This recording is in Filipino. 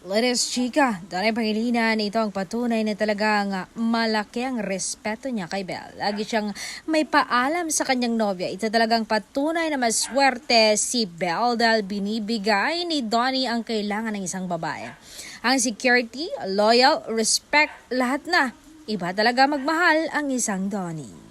Let's chika, Donay Pangilinan, ito ang patunay na talagang malaki ang respeto niya kay Belle. Lagi siyang may paalam sa kanyang nobya. Ito talagang patunay na maswerte si Belle dahil binibigay ni Donnie ang kailangan ng isang babae. Ang security, loyal, respect, lahat na. Iba talaga magmahal ang isang Donnie.